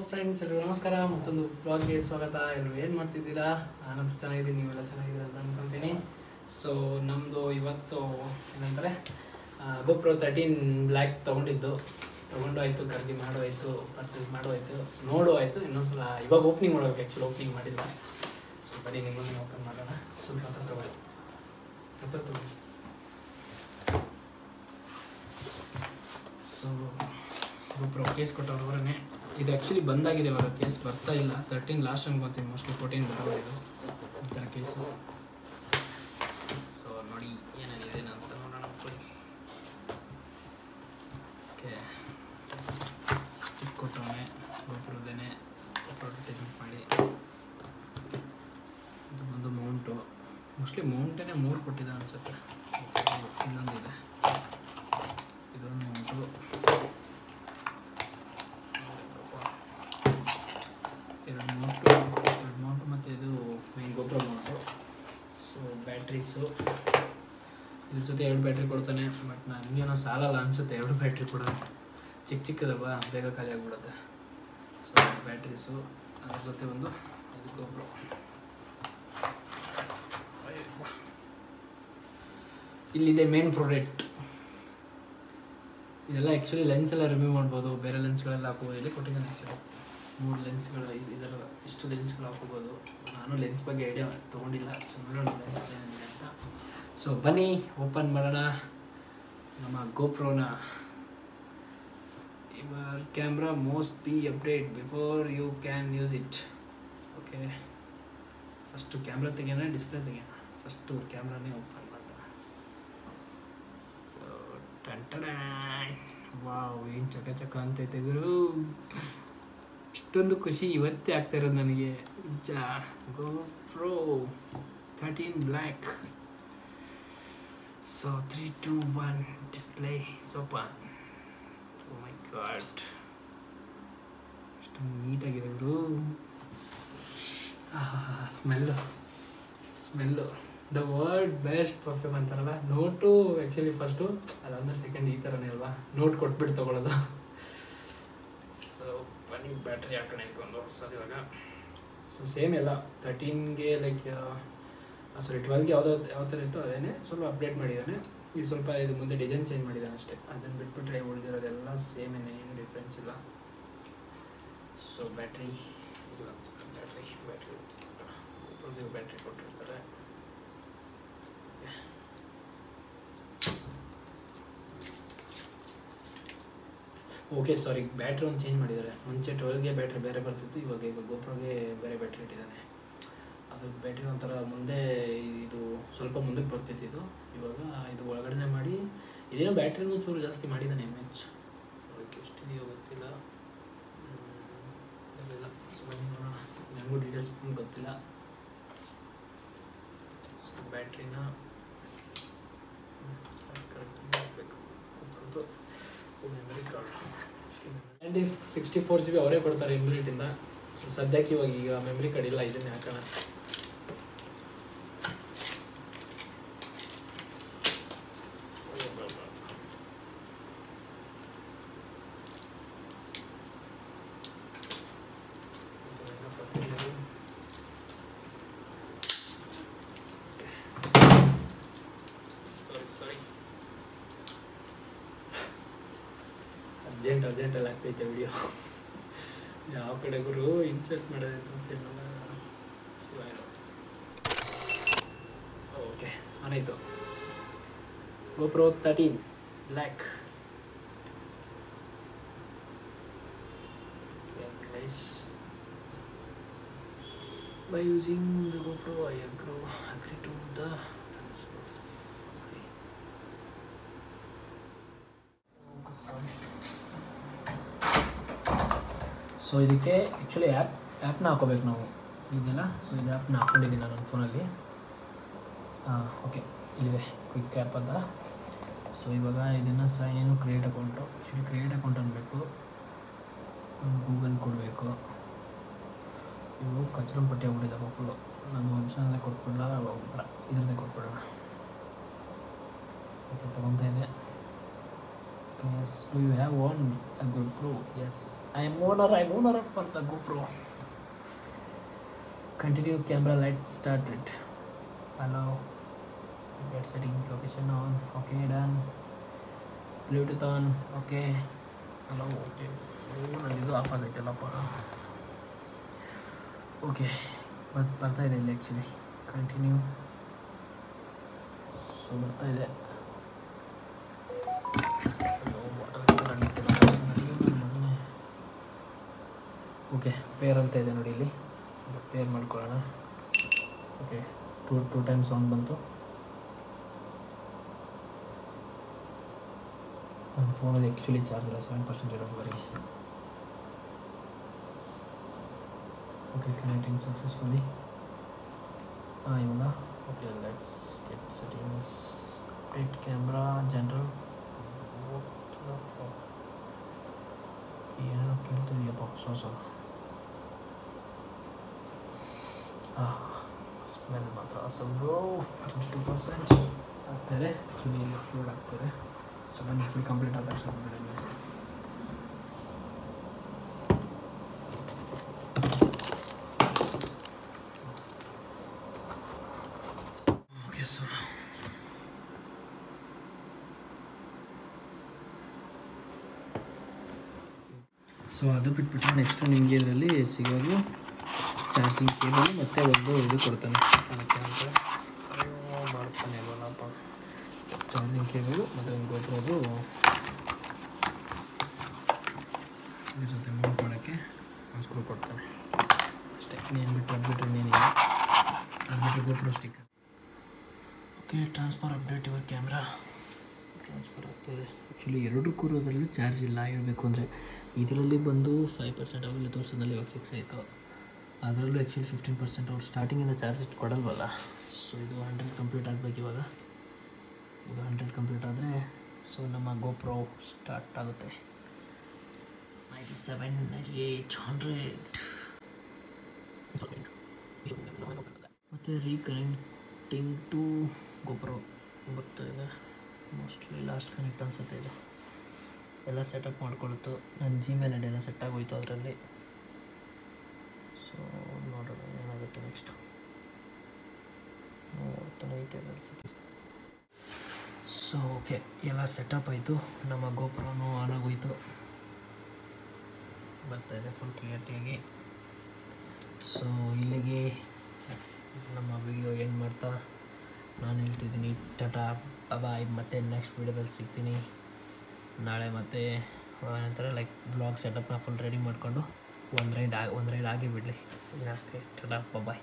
Friends, ಎಲ್ಲರೂ ನಮಸ್ಕಾರ. ಮತ್ತೊಂದು ವ್ಲಾಗ್ಗೆ ಸ್ವಾಗತ. ಎಲ್ಲರೂ ಏನು ಮಾಡ್ತಿದ್ದೀರಾ? ನಾನಂತೂ ಚೆನ್ನಾಗಿದ್ದೀನಿ, ನೀವೆಲ್ಲ ಚೆನ್ನಾಗಿದ್ದೀರಾ ಅಂತ ಅಂದ್ಕೊತೀನಿ. ಸೊ ನಮ್ಮದು ಇವತ್ತು ಏನಂದರೆ GoPro 13 ಬ್ಲ್ಯಾಕ್ ತೊಗೊಂಡು ಆಯಿತು, ಖರೀದಿ ಮಾಡೋಯ್ತು, ಪರ್ಚೇಸ್ ಮಾಡೋಯ್ತು, ನೋಡುವಾಯಿತು. ಇನ್ನೊಂದು ಸಲ ಇವಾಗ ಓಪನಿಂಗ್ ಮಾಡೋಬೇಕು. ಆ್ಯಕ್ಚುಲಿ ಓಪನಿಂಗ್ ಮಾಡಿಲ್ಲ. ಸೊ ಬರೀ ನಿಮ್ಮನ್ನು ಓಪನ್ ಮಾಡೋಣ. ಸ್ವಲ್ಪ ಹತ್ರ ತಗೊಳ್ಳಿ. ಸೊ GoPro ಕೇಸ್ ಕೊಟ್ಟವ್ರು ಅವರೇ. ಇದು ಆ್ಯಕ್ಚುಲಿ ಬಂದಾಗಿದೆ, ಇವಾಗ ಕೇಸ್ ಬರ್ತಾ ಇಲ್ಲ. 13 ಲಾಸ್ಟ್ ಅನ್ಕೊತೀನಿ, ಮೋಸ್ಟ್ಲಿ 14 ಬರೋದು ಇದು ಈ ಥರ ಕೇಸು. ಸೊ ನೋಡಿ ಏನೇನಿದೆ ಅಂತ ನೋಡೋಣ. ಓಕೆ, ಕೊಟ್ಟವನೇ GoProದೇನೆ ಅಡ್ವರ್ಟೈಸ್ಮೆಂಟ್ ಮಾಡಿ. ಇದು ಒಂದು ಮೌಂಟು, ಮೋಸ್ಟ್ಲಿ ಮೌಂಟೇನೆ 3 ಕೊಟ್ಟಿದ್ದ ಅನ್ಸುತ್ತೆ. ಇನ್ನೊಂದಿದೆ, ಇದೊಂದು ಮೌಂಟು, ಎರಡು ಮೌಂಟು ಮತ್ತು ಇದು main GoPro mount. So batteries ಇದ್ರ ಜೊತೆ 2 ಬ್ಯಾಟ್ರಿ ಕೊಡ್ತಾನೆ. ಬಟ್ ನನಗೇನೋ ಸಾಲಲ್ಲ ಅನಿಸುತ್ತೆ 2 ಬ್ಯಾಟ್ರಿ ಕೂಡ, ಚಿಕ್ಕದಲ್ವಾ, ಬೇಗ ಖಾಲಿ ಆಗಿಬಿಡುತ್ತೆ. ಸೊ ಬ್ಯಾಟ್ರೀಸು ಅದ್ರ ಜೊತೆ ಒಂದು ಇದು GoPro. ಇಲ್ಲಿದೆ ಮೇನ್ ಪ್ರಾಡಕ್ಟ್. ಇದೆಲ್ಲ ಆ್ಯಕ್ಚುಲಿ ಲೆನ್ಸ್ ಎಲ್ಲ ರಿಮೂವ್ ಮಾಡ್ಬೋದು, ಬೇರೆ ಲೆನ್ಸ್ಗಳೆಲ್ಲ ಹಾಕೋಬೋದು. ಇಲ್ಲಿ ಕೊಟ್ಟಿದ್ದಾನೆ ಆ್ಯಕ್ಚುಲಿ 3 ಲೆನ್ಸ್ಗಳು, ಇದರ ಇಷ್ಟು ಲೆನ್ಸ್ಗಳು ಹಾಕೋಬೋದು. ನಾನು ಲೆನ್ಸ್ ಬಗ್ಗೆ ಐಡಿಯಾ ತೊಗೊಂಡಿಲ್ಲ, ಸೊ ನೋಡೋಣ ಲೆನ್ಸ್ ಏನಿದೆ ಅಂತ. ಸೊ ಬನ್ನಿ ಓಪನ್ ಮಾಡೋಣ ನಮ್ಮ GoProನ. Your camera most be update before you can use it. Okay, first camera ತೆಗೆಯೋಣ, ಡಿಸ್ಪ್ಲೇ ತೆಗೆಯೋಣ. ಫಸ್ಟು ಕ್ಯಾಮ್ರಾನೇ ಓಪನ್ ಮಾಡೋಣ. ಸೊ ವಾವ್, ಏನು ಚಕ ಅಂತೈತೆ ಗುರು. ಇಷ್ಟೊಂದು ಖುಷಿ ಇವತ್ತೇ ಆಗ್ತಾ ಇರೋದು ನನಗೆ. GoPro 13 black. So 3, 2, 1 display open. Oh my God, ಇಷ್ಟೊಂದು ನೀಟಾಗಿದೆ ಗುರು. Smell the world best perfume ಅಂತಾರಲ್ಲ. ನೋಟು ಆ್ಯಕ್ಚುಲಿ ಫಸ್ಟು, ಅದಾದ್ಮೇಲೆ ಸೆಕೆಂಡ್ ಈ ಥರನೇ ಅಲ್ವಾ, ನೋಟ್ ಕೊಟ್ಬಿಟ್ಟು ತೊಗೊಳ್ಳೋದು. ಸೊ ಬನ್ನಿ ಬ್ಯಾಟ್ರಿ ಹಾಕೋಣ ಇಟ್ಕೊಂಡು ಹೊಸದು ಇವಾಗ. ಸೊ ಸೇಮ್ ಎಲ್ಲ 13ಗೆ ಲೈಕ್ 12ಗೆ ಯಾವ ಥರ ಇತ್ತು ಅದೇನೆ, ಸ್ವಲ್ಪ ಅಪ್ಡೇಟ್ ಮಾಡಿದ್ದಾನೆ. ಈಗ ಸ್ವಲ್ಪ ಇದು ಮುಂದೆ ಡಿಸೈನ್ ಚೇಂಜ್ ಮಾಡಿದ್ದಾನೆ ಅಷ್ಟೇ. ಅದನ್ನು ಬಿಟ್ಬಿಟ್ರೆ ಉಳಿದಿರೋದೆಲ್ಲ ಸೇಮೇನೆ, ಏನು ಡಿಫ್ರೆನ್ಸ್ ಇಲ್ಲ. ಸೊ ಬ್ಯಾಟ್ರಿ ಬ್ಯಾಟ್ರಿ ಕೊಟ್ಟಿರ್ತಾರೆ. ಓಕೆ, ಸಾರಿ, ಬ್ಯಾಟ್ರಿ ಒಂದು ಚೇಂಜ್ ಮಾಡಿದ್ದಾರೆ. ಮುಂಚೆ 12ಗೆ ಬ್ಯಾಟ್ರಿ ಬೇರೆ ಬರ್ತಿತ್ತು, ಇವಾಗ GoProಗೆ ಬೇರೆ ಬ್ಯಾಟ್ರಿ ಇಟ್ಟಿದ್ದಾನೆ. ಅದು ಬ್ಯಾಟ್ರಿ ಒಂಥರ ಮುಂದೆ, ಇದು ಸ್ವಲ್ಪ ಮುಂದಕ್ಕೆ ಬರ್ತಿತ್ತು. ಇವಾಗ ಇದು ಒಳಗಡೆ ಮಾಡಿ, ಇದೇನೋ ಬ್ಯಾಟ್ರಿನೂ ಚೂರು ಜಾಸ್ತಿ ಮಾಡಿದ್ದಾನೆ. MH ಅದಕ್ಕೆ ಎಷ್ಟಿದೆಯೋ ಗೊತ್ತಿಲ್ಲ. ಸೊ ನೋಡೋಣ, ನನಗೂ ಡೀಟೇಲ್ಸ್ ಫುಲ್ ಗೊತ್ತಿಲ್ಲ. ಸೊ ಬ್ಯಾಟ್ರಿನ ಕರೆಕ್ಟ್ ಬೇಕು. ಮೆಮರಿ ಕಾರ್ಡ್ 64 GB ಅವರೇ ಕೊಡ್ತಾರೆ ಇಮ್ಯುನಿಟಿಂದ. ಸೊ ಸದ್ಯಕ್ಕೆ ಈಗ ಮೆಮರಿ ಕಾರ್ಡ್ ಇಲ್ಲ, ಇದನ್ನೇ ಹಾಕೋಣ. ಅರ್ಜೆಂಟಲ್ಲಿ ಆಗ್ತೈತೆ ವಿಡಿಯೋ. ಯಾವ ಕಡೆ ಗುರು ಇನ್ಸರ್ಟ್ ಮಾಡೋದೇ ತೋರಿಸಿಲ್ಲ. ಓಕೆ, ಆನಾಯಿತು. GoPro 13 black. By using the GoPro, I agree to the so ಇದಕ್ಕೆ ಆ್ಯಕ್ಚುಲಿ ಆ್ಯಪ್ನ ಹಾಕೋಬೇಕು ನಾವು, ಇದೆಯಲ್ಲ. ಸೊ ಇದು ಆ್ಯಪ್ನ ಹಾಕ್ಕೊಂಡಿದ್ದೀನಿ ನಾನು ನನ್ನ ಫೋನಲ್ಲಿ. ಓಕೆ, ಇಲ್ಲಿದೆ ಕ್ವಿಕ್ ಆ್ಯಪ್ ಅಂತ. ಸೊ ಇವಾಗ ಇದನ್ನು ಸೈನ್ ಇನ್ನು create account. Actually create account ಅನ್ನಬೇಕು, ಗೂಗಲ್ ಕೊಡಬೇಕು. ಇವು ಕಚರ ಪಟ್ಟಿ ಆಗ್ಬಿಟ್ಟಿದ್ದಪ್ಪ ಫುಲ್ಲು. ನಾನು ಒರಿಜಿನಲ್ಲೇ ಕೊಟ್ಬಿಡಲ್ಲ, ಹೋಗ್ಬೇಡ, ಇದ್ರದ್ದೇ ಕೊಟ್ಬಿಡೋಣ ಅಂತ ತೊಗೊತಾ ಇದೆ. Yes, do you have one a GoPro? Yes, I'm owner for the GoPro. Continue camera lights started. Allow. Get setting location on. Okay, done. Bluetooth on. Okay. Allow. Okay. ಇದು of ಆಗೈತಲ್ಲಪ್ಪ. Okay ಬರ್ತಾ ಇದೆ ಇಲ್ಲಿ actually continue. So ಬರ್ತಾ ಇದೆ. Okay peer ಅಂತ ಇದೆ ನೋಡಿ ಇಲ್ಲಿ. ಪೇರ್ ಮಾಡ್ಕೊಳ್ಳೋಣ. ಓಕೆ ಟೂ ಟೈಮ್ಸ್ ಸೌಂಡ್ ಬಂತು. ನನ್ನ ಫೋನಲ್ಲಿ ಆ್ಯಕ್ಚುಲಿ ಚಾರ್ಜ್ ಇಲ್ಲ, 7% ಇರೋದು ಬರೀ. Okay connecting successfully. ಇವಾಗ okay let's get settings. Update camera general. ಏನೇನೋ ಕೇಳ್ತಿದೆಯಪ್ಪ ಹೊಸ ಸ್ಮೆಲ್ ಮಾತ್ರ ಬ್ರೋ. 22% ಆಗ್ತಾರೆ ಆ್ಯಕ್ಚುಲಿ ಇಲ್ಲಿ ಅಪ್ಲೋಡ್ ಆಗ್ತಾರೆ. ಸೊ ನಾನು ಫುಲ್ ಕಂಪ್ಲೀಟ್ ಆದ ತಕ್ಷಣ ಓಕೆ. ಸೊ ಅದು ಬಿಟ್ಬಿಟ್ಟು ನೆಕ್ಸ್ಟು ನಿಮಗೆ ಇದರಲ್ಲಿ ಸಿಗೋದು ಚಾರ್ಜಿಂಗ್ ಕೇಬಲ್ ಮತ್ತು ಒಂದು ಇದು ಕೊಡ್ತಾನೆ. ಅದಕ್ಕೆ ಅಂತ ಮಾಡ್ತಾನೆ ಅಲ್ವಲ್ಲಪ್ಪ. ಚಾರ್ಜಿಂಗ್ ಕೇಬಲು ಮತ್ತು ಒಂದು ಗೊಬ್ಬರದು ಇದ್ರ ಜೊತೆ ಮೌಂಟ್ ಮಾಡೋಕ್ಕೆ ಒಂದು ಸ್ಕ್ರೂ ಕೊಡ್ತಾನೆ ಅಷ್ಟೇ. ಇನ್ನೇನು ಬಿಟ್ಟರೆ ಇನ್ನೇನಿಲ್ಲ. ಅದು ಗೊಬ್ಬರ sticker. Okay transfer update your camera. Transfer ಆಗ್ತಾಯಿದೆ. ಆ್ಯಕ್ಚುಲಿ ಎರಡೂ ಕೂರೋದ್ರಲ್ಲೂ ಚಾರ್ಜ್ ಇಲ್ಲ ಹೇಳಬೇಕು ಅಂದರೆ. ಇದರಲ್ಲಿ ಬಂದು 5% ಅವೆಲ್ಲ ತೋರಿಸೋದ್ರಲ್ಲಿ ಇವಾಗ 6 ಆಯಿತು. ಅದರಲ್ಲೂ ಆ್ಯಕ್ಚುಲಿ 15% ಅವ್ರು ಸ್ಟಾರ್ಟಿಂಗಿಂದ ಚಾರ್ಜ್ ಇಷ್ಟು ಕೊಡಲ್ವಲ್ಲ. ಸೊ ಇದು 100 ಕಂಪ್ಲೀಟ್ ಆಗಬೇಕು ಇವಾಗ. ಇದು 100 ಕಂಪ್ಲೀಟ್ ಆದರೆ ಸೊ ನಮ್ಮ GoPro ಸ್ಟಾರ್ಟ್ ಆಗುತ್ತೆ. 97, 98, 100 ಮತ್ತು ರೀಕನೆಕ್ಟಿಂಗ್ ಟು GoPro ಬರ್ತಾಯಿದೆ. ಮೋಸ್ಟ್ಲಿ ಲಾಸ್ಟ್ ಕನೆಕ್ಟ್ ಅನಿಸುತ್ತೆ ಇದು. ಎಲ್ಲ ಸೆಟಪ್ ಮಾಡ್ಕೊಳ್ತು. ನನ್ನ ಜಿಮೇಲ್ ಐಡಿ ಎಲ್ಲ ಸೆಟ್ ಆಗೋಯ್ತು ಅದರಲ್ಲಿ. ಸೊ ನೋಡೋಣ ಏನಾಗುತ್ತೆ ನೆಕ್ಸ್ಟು. ನೋಡ್ತಾನೈತೆ ಅನಿಸುತ್ತೆ. ಸೊ ಓಕೆ ಎಲ್ಲ ಸೆಟಪ್ ಆಯಿತು. ನಮ್ಮ GoProನೂ ಆನ್ ಆಗೋಯ್ತು. ಬರ್ತಾಯಿದೆ ಫುಲ್ ಕ್ಲಿಯರಿಟಿಯಾಗಿ. ಸೊ ಇಲ್ಲಿಗೆ ನಮ್ಮ ವಿಡಿಯೋ ಏನು ಮಾಡ್ತಾ ನಾನು ಹೇಳ್ತಿದ್ದೀನಿ ಟಾಟಾ ಬಾಯ್. ಮತ್ತು ನೆಕ್ಸ್ಟ್ ವೀಡಿಯೋದಲ್ಲಿ ಸಿಗ್ತೀನಿ ನಾಳೆ. ಮತ್ತು ಏನಂತಾರೆ ಲೈಕ್ ಬ್ಲಾಗ್ ಸೆಟಪ್ನ ಫುಲ್ ರೆಡಿ ಮಾಡಿಕೊಂಡು ಒಂದು ರೈಡ್ ಆಗೇ ಬಿಡಲಿ. ಸರಿ ಟಾಟಾ ಬಾಯ್.